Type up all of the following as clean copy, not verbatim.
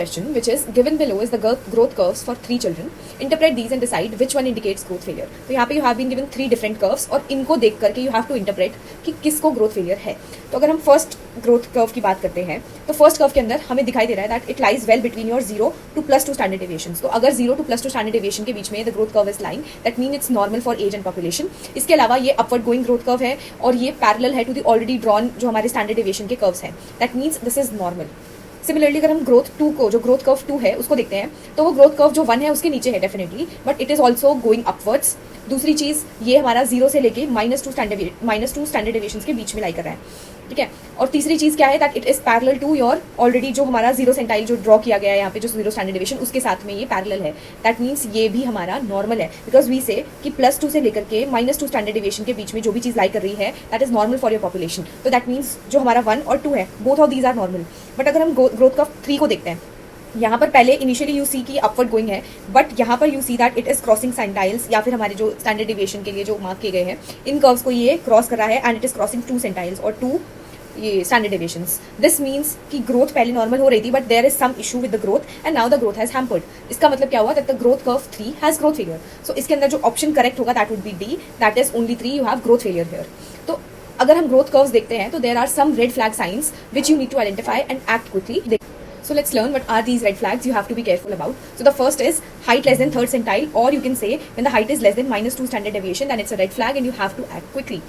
question, which is given below is the growth curves for 3 children. Interpret these and decide which one indicates growth failure. तो यहाँ पे you have been given 3 different curves और इनको देख करके you have to interpret कि किसको growth failure है. तो अगर हम first growth curve की बात करते हैं तो first curve के अंदर हमें दिखाई दे रहा है that it lies well between your 0 to +2 standard deviations. तो अगर 0 to +2 standard deviation के बीच में the growth curve is lying, that means it's normal for age and population. इसके अलावा ये upward going growth curve है और ये parallel है to the already drawn जो हमारे standard deviation के curves हैं. That means this is normal. Similarly अगर हम ग्रोथ 2 को जो ग्रोथ कर्व 2 है उसको देखते हैं तो वो ग्रोथ कर्व जो 1 है उसके नीचे है definitely, but it is also going upwards. दूसरी चीज़ ये हमारा 0 से लेके -2 स्टैंडर्ड डेविएशंस के बीच में लाई कर रहा है, ठीक है. और तीसरी चीज़ क्या है that it is parallel to your already जो हमारा 0 सेंटाइल जो ड्रॉ किया गया है यहाँ पे जो 0 स्टैंडर्ड डेविएशन उसके साथ में ये पैरेलल है. दैट मीन्स ये भी हमारा नॉर्मल है बिकॉज वी से कि +2 से लेकर के -2 स्टैंडर्ड डेविएशन के बीच में जो भी चीज़ लाई कर रही है that is normal for your population. तो दैट मीन्स जो हमारा 1 और 2 है both of these are normal. But अगर हम ग्रोथ कर्व 3 को देखते हैं यहाँ पर पहले इनिशियली यू सी की अपवर्ड गोइंग है, बट यहाँ पर you see that it is crossing centiles या फिर हमारे जो स्टैंडर्ड डिविएशन के लिए जो मार्क किए गए हैं इन कर्व्स को ये क्रॉस कर रहा है and it is crossing 2 centiles और 2 ये स्टैंडर्ड डेविएशंस. दिस मीन्स कि ग्रोथ पहले नॉर्मल हो रही थी but there is some issue with the growth and now the growth has hampered. इसका मतलब क्या हुआ that the growth curve 3 has growth failure. So इसके अंदर जो ऑप्शन करेक्ट होगा that would be D, that is only 3 you have growth failure here. तो अगर हम ग्रोथ कर्व्स देखते हैं तो there are some red flag signs which you need to identify and act quickly. So let's learn what are these red flags you have to be careful about. So the first is height less than 3rd centile, or you can say when the height is less than -2 standard deviation, then it's a red flag and you have to act quickly.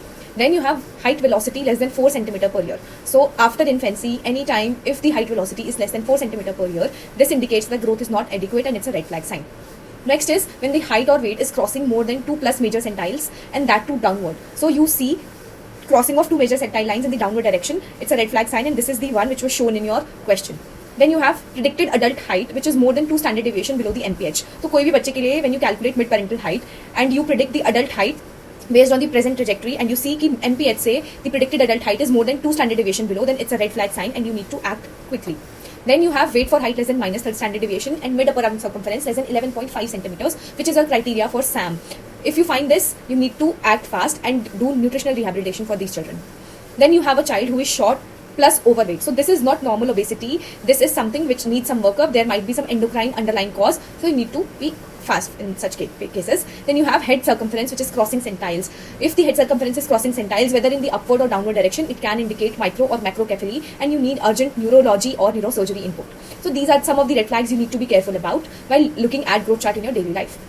Then you have height velocity less than 4 centimeter per year. So after infancy, anytime if the height velocity is less than 4 centimeter per year, this indicates that growth is not adequate and it's a red flag sign. Next is when the height or weight is crossing more than 2+ major centiles and that too downward. So you see crossing of 2 major centile lines in the downward direction, it's a red flag sign and this is the one which was shown in your question. Then you have predicted adult height which is more than 2 standard deviation below the MPH. तो कोई भी बच्चे के लिए when you calculate mid parental height and you predict the adult height based on the present trajectory and you see कि MPH से the predicted adult height is more than 2 standard deviation below, then it's a red flag sign and you need to act quickly. Then you have weight for height less than -3rd standard deviation and mid upper arm circumference less than 11.5 centimeters, which is a criteria for SAM. If you find this, you need to act fast and do nutritional rehabilitation for these children. Then you have a child who is short plus overweight. So this is not normal obesity. This is something which needs some workup. There might be some endocrine underlying cause. So you need to be fast in such cases. Then you have head circumference which is crossing centiles. If the head circumference is crossing centiles, whether in the upward or downward direction, it can indicate micro or macrocephaly and you need urgent neurology or neurosurgery input. So these are some of the red flags you need to be careful about while looking at growth chart in your daily life.